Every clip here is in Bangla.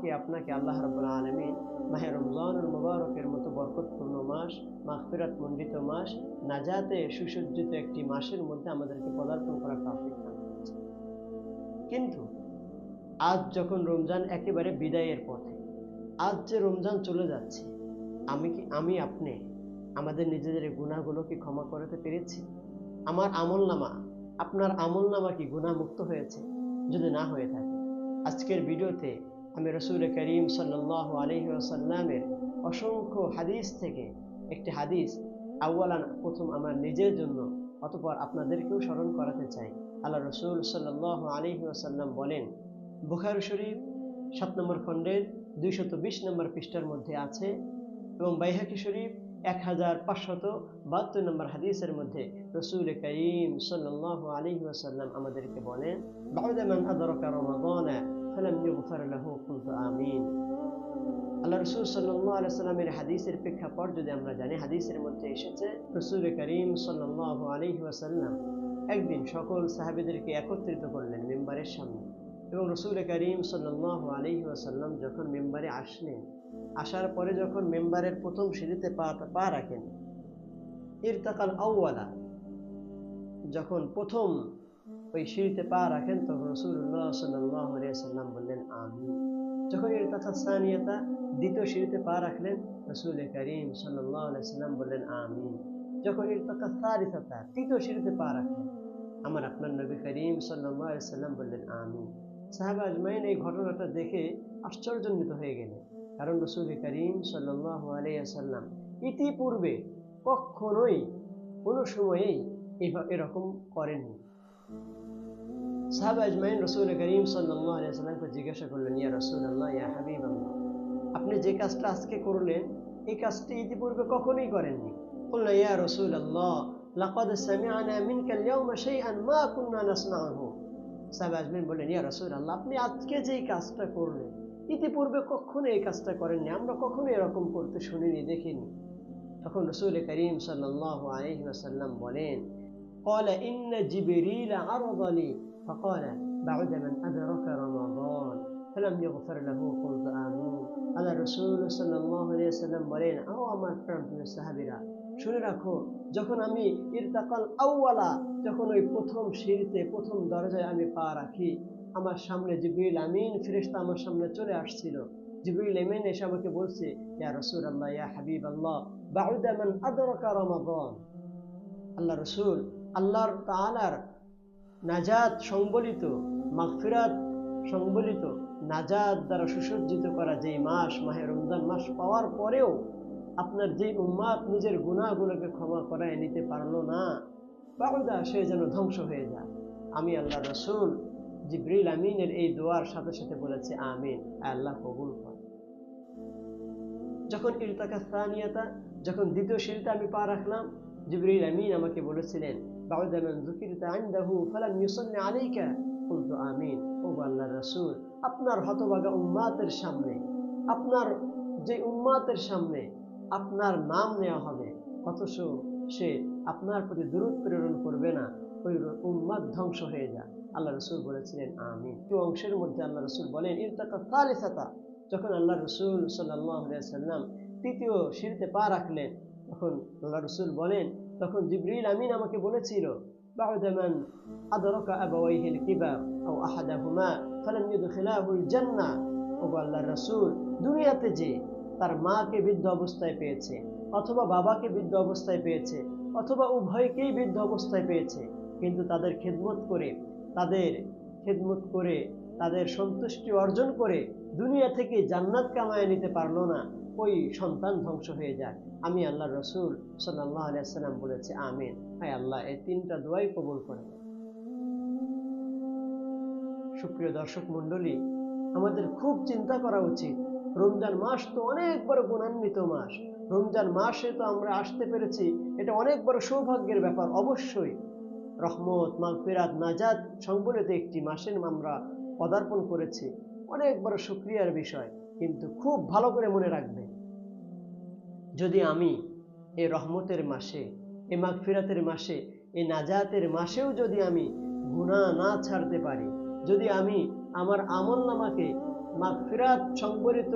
আমাকে আপনাকে আল্লাহ রাব্বুল আলামিন মাহে রমজানুল মুবারকের মতো বরকতপূর্ণ মাস, মাগফিরাত মণ্ডিত মাস, নাজাতে সুসজ্জিত একটি মাসের মধ্যে আমাদেরকে পদার্পণ করার তৌফিক দান করেছেন। কিন্তু আজ যখন রমজান একেবারে বিদায়ের পথে, আজ যে রমজান চলে যাচ্ছে, আমি আপনি আমাদের নিজেদের গুনাহগুলো কি ক্ষমা করতে পেরেছি? আমার আমলনামা, আপনার আমলনামা কি গুনাহমুক্ত হয়েছে? যদি না হয়ে থাকে, আজকের ভিডিওতে আমি রাসূল করিম সাল্লাল্লাহু আলাইহি ওয়াসাল্লামের অসংখ্য হাদিস থেকে একটি হাদিস প্রথম আমার নিজের জন্য, অতঃপর আপনাদেরকেও স্মরণ করাতে চাই। আল্লাহ রাসূল সাল্লাল্লাহু আলাইহি ওয়াসাল্লাম বলেন, বুখারী শরীফ 7 নম্বর খণ্ডের 220 নম্বর পৃষ্ঠার মধ্যে আছে, এবং বাইহাকী শরীফ 1572 নম্বর হাদিসের মধ্যে রাসূল করিম সাল্লাল্লাহু আলাইহি ওয়াসাল্লাম আমাদেরকে বলেন, বা'দা মান আদরাকা রমাদানা ফালাম ইউগফার লাহু কুলতু আমিন। আল্লাহ রাসূল সাল্লাল্লাহু আলাইহি ওয়াসাল্লামের হাদিসের প্রেক্ষাপট যদি আমরা জানি, হাদিসের মধ্যে এসেছে রাসূল করিম সাল্লাল্লাহু আলাইহি ওয়াসাল্লাম একদিন সকল সাহাবীদেরকে একত্রিত করলেন মিম্বারের সামনে, এবং রাসূল করিম সাল্লাল্লাহু আলাইহি ওয়াসাল্লাম যখন মিম্বারে আসলেন, আসার পরে যখন মেম্বারের প্রথম সিঁড়িতে পা রাখেন, ইরতাকাল আউয়ালা, যখন প্রথম ওই সিঁড়িতে পা রাখেন, তখন রাসূলুল্লাহ সাল্লাল্লাহু আলাইহি ওয়াসাল্লাম বললেন আমিন। যখন ইরতাকাল সানিয়াতা, দ্বিতীয় সিঁড়িতে পা রাখলেন, রাসূল করিম সাল্লাল্লাহু আলাইহি ওয়াসাল্লাম বললেন আমিন। যখন ইরতাকাল সালিসাতা, তৃতীয় সিঁড়িতে পা রাখলেন, আমার আপনার নবী করিম সাল্লাল্লাহু আলাইহি ওয়াসাল্লাম বললেন আমিন। সাহাবা আজমাইন এই ঘটনাটা দেখে আশ্চর্যান্বিত হয়ে গেলেন, কারণ রাসূল করিম সাল্লাল্লাহু আলাইহি ওয়াসাল্লাম ইতিপূর্বে কখনোই কোনো সময়েই এরকম করেননি। সাহাবা আজমাইন রাসূল করিম সাল্লাল্লাহু আলাইহি ওয়াসাল্লামকে জিজ্ঞাসা করলেন, ইয়া রাসূলুল্লাহ, ইয়া হাবিবাল্লাহ, আপনি যে কাজটা আজকে করলেন, এই কাজটি ইতিপূর্বে কখনোই করেননি। বলল, ইয়া রাসূলুল্লাহ, লাকাদ সামি'না মিনকা আল-ইয়াওমা শাইআন মা কুননা নাসমাউহু। সাহাবা আজমাইন বললেন, ইয়া রাসূলুল্লাহ, আপনি আজকে যেই কাজটা করলেন, ইতিপূর্বে কখনো এই কাজটা করেননি, আমরা কখনো এরকম করতে শুনিনি, দেখিনি। তখন রাসূল করিম সাল্লাল্লাহু আলাইহি ওয়াসাল্লাম বলেন, ক্বালা ইন্না জিবরিল আরযা লি ফাকালা বা'দা মান আদরাকা রমাদান ফালাম ইউগফার লাহু কুলতু আমিন। আল্লাহ রাসূল সাল্লাল্লাহু আলাইহি ওয়াসাল্লাম বলেন, ও আমার প্রিয় সাহাবীরা, শুনে রাখো, যখন আমি ইরতাকাল আউয়ালা, যখন ওই প্রথম সিঁড়িতে, প্রথম দরজায় আমি পা রাখি, আমার সামনে জিবরিল আমিন ফেরেশতা আমার সামনে চলে আসছিল। জিবরিল আমিন এসে আমাকে বলছে, ইয়া রাসূলুল্লাহ, ইয়া হাবিবাল্লাহ, বা'দা মান আদরাকা রমাদান। আল্লাহ রাসূল, আল্লাহর তাআলার নাজাত সংবলিত, মাগফিরাত সংবলিত, নাজাত দ্বারা সুসজ্জিত করা যেই মাস, মাহে রমজান মাস পাওয়ার পরেও আপনার যে উম্মাত নিজের গুনাহগুলোকে ক্ষমা করায় নিতে পারলো না, বাউদা, সে যেন ধ্বংস হয়ে যায়। আমি আল্লাহ রাসূল জিবরিল আমিনের এই দোয়ার সাথে সাথে বলেছি আমিন, আল্লাহ কবুল করে। যখন ইরতাকা সানিয়াতা, যখন দ্বিতীয় সিঁড়িতে আমি পা রাখলাম, জিবরিল আমিন আমাকে বলেছিলেন, বাউদা মান যুকিরতা ইনদাহু ফালাম ইউসাল্লি আলাইকা কুলতু আমিন। ও আল্লাহর রাসূল, আপনার হতভাগা উম্মাতের সামনে, আপনার যে উম্মাতের সামনে আপনার নাম নেওয়া হবে, অথচ সে আপনার প্রতি দুরূদ প্রেরণ করবে না, ওই উম্মাত ধ্বংস হয়ে যায়। আল্লাহ রাসূল বলেছিলেন আমিন। এই অংশের মধ্যে আল্লাহ রাসূল বলেন, ইরতাকা সালিসাতা, যখন আল্লাহ রাসূল সাল্লাল্লাহু আলাইহি ওয়াসাল্লাম তৃতীয় সিঁড়িতে পা রাখলেন, তখন আল্লাহ রাসূল বলেন, তখন জিবরিল আমিন আমাকে বলেছিল, বা'দা মান আদরাকা আবাওয়াইহিল কিবার আও আহাদাহুমা ফালাম ইউদখিলাহুল জান্নাহ। ও আল্লাহর রাসূল, দুনিয়াতে যে তার মাকে বৃদ্ধ অবস্থায় পেয়েছে, অথবা বাবাকে বৃদ্ধ অবস্থায় পেয়েছে, অথবা উভয়কেই বৃদ্ধ অবস্থায় পেয়েছে, কিন্তু তাদের খেদমত করে তাদের সন্তুষ্টি অর্জন করে দুনিয়া থেকে জান্নাত কামায় নিতে পারলো না, ওই সন্তান ধ্বংস হয়ে যায়। আমি আল্লাহর রাসূল সাল্লাল্লাহু আলাইহি ওয়াসাল্লাম বলেছি আমিন। হায় আল্লাহ, এই তিনটা দোয়াই কবুল করে। সুপ্রিয় দর্শক মণ্ডলী, আমাদের খুব চিন্তা করা উচিত। রমজান মাস তো অনেক বড় গুণান্বিত মাস, রমজান মাসে তো আমরা আসতে পেরেছি, এটা অনেক বড় সৌভাগ্যের ব্যাপার। অবশ্যই রহমত, মাগফিরাত, নাজাত সংবলিত একটি মাসের আমরা পদার্পণ করেছি, অনেক বড় শুকরিয়ার বিষয়। কিন্তু খুব ভালো করে মনে রাখবেন, যদি আমি এই রহমতের মাসে, এই মাগফিরাতের মাসে, এই নাজাতের মাসেও যদি আমি গুনাহ না ছাড়তে পারি, যদি আমি আমার আমলনামাকে মাগফিরাত সংবরিত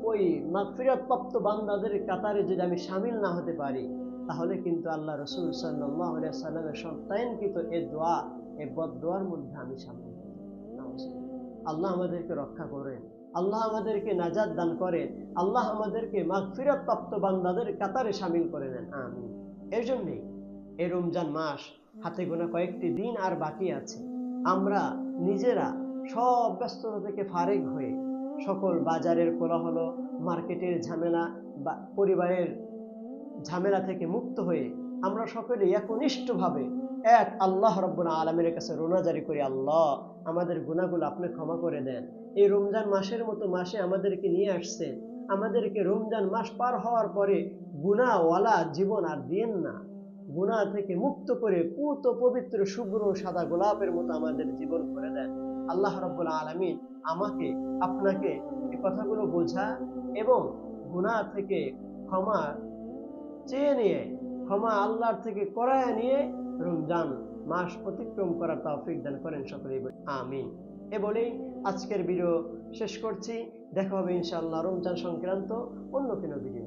ওই মাগফিরাত প্রাপ্ত বান্দাদের কাতারে যদি আমি শামিল না হতে পারি, তাহলে কিন্তু আল্লাহ রসুল সাল্লাল্লাহু আলাইহি সাল্লামের সত্যায়নকৃত এই দোয়া, এই বদদোয়ার মধ্যে আমি শামিল হই। আল্লাহ আমাদেরকে রক্ষা করেন, আল্লাহ আমাদেরকে নাজাত দান করেন, আল্লাহ আমাদেরকে মাগফিরাত প্রাপ্ত বান্দাদের কাতারে শামিল করে নেন, আমিন। এর জন্যই এই রমজান মাস হাতে গোনা কয়েকটি দিন আর বাকি আছে। আমরা নিজেরা সব ব্যস্ততা থেকে ফারেক হয়ে, সকল বাজারের কোলাহল, মার্কেটের ঝামেলা বা পরিবারের ঝামেলা থেকে মুক্ত হয়ে আমরা সকলে একনিষ্ঠভাবে এক আল্লাহ রাব্বুল আলামিনের কাছে রোনাজারি করি, আল্লাহ আমাদের গুনাহগুলো আপনি ক্ষমা করে দেন। এই রমজান মাসের মতো মাসে আমাদেরকে নিয়ে আসছেন, আমাদেরকে রমজান মাস পার হওয়ার পরে গুনাহওয়ালা জীবন আর দিয়েন না। গুনাহ থেকে মুক্ত করে পুত পবিত্র শুভ্র সাদা গোলাপের মতো আমাদের জীবন করে দেন। আল্লাহ রাব্বুল আলামিন আমাকে আপনাকে এই কথাগুলো বোঝা এবং গুনাহ থেকে ক্ষমা চেয়ে নিয়ে, ক্ষমা আল্লাহর থেকে করায় নিয়ে রমজান মাস অতিক্রম করার তৌফিক দান করেন সকলেই, আমিন। এ বলেই আজকের ভিডিও শেষ করছি। দেখা হবে ইনশাআল্লাহ রমজান সংক্রান্ত অন্য কোনো ভিডিও।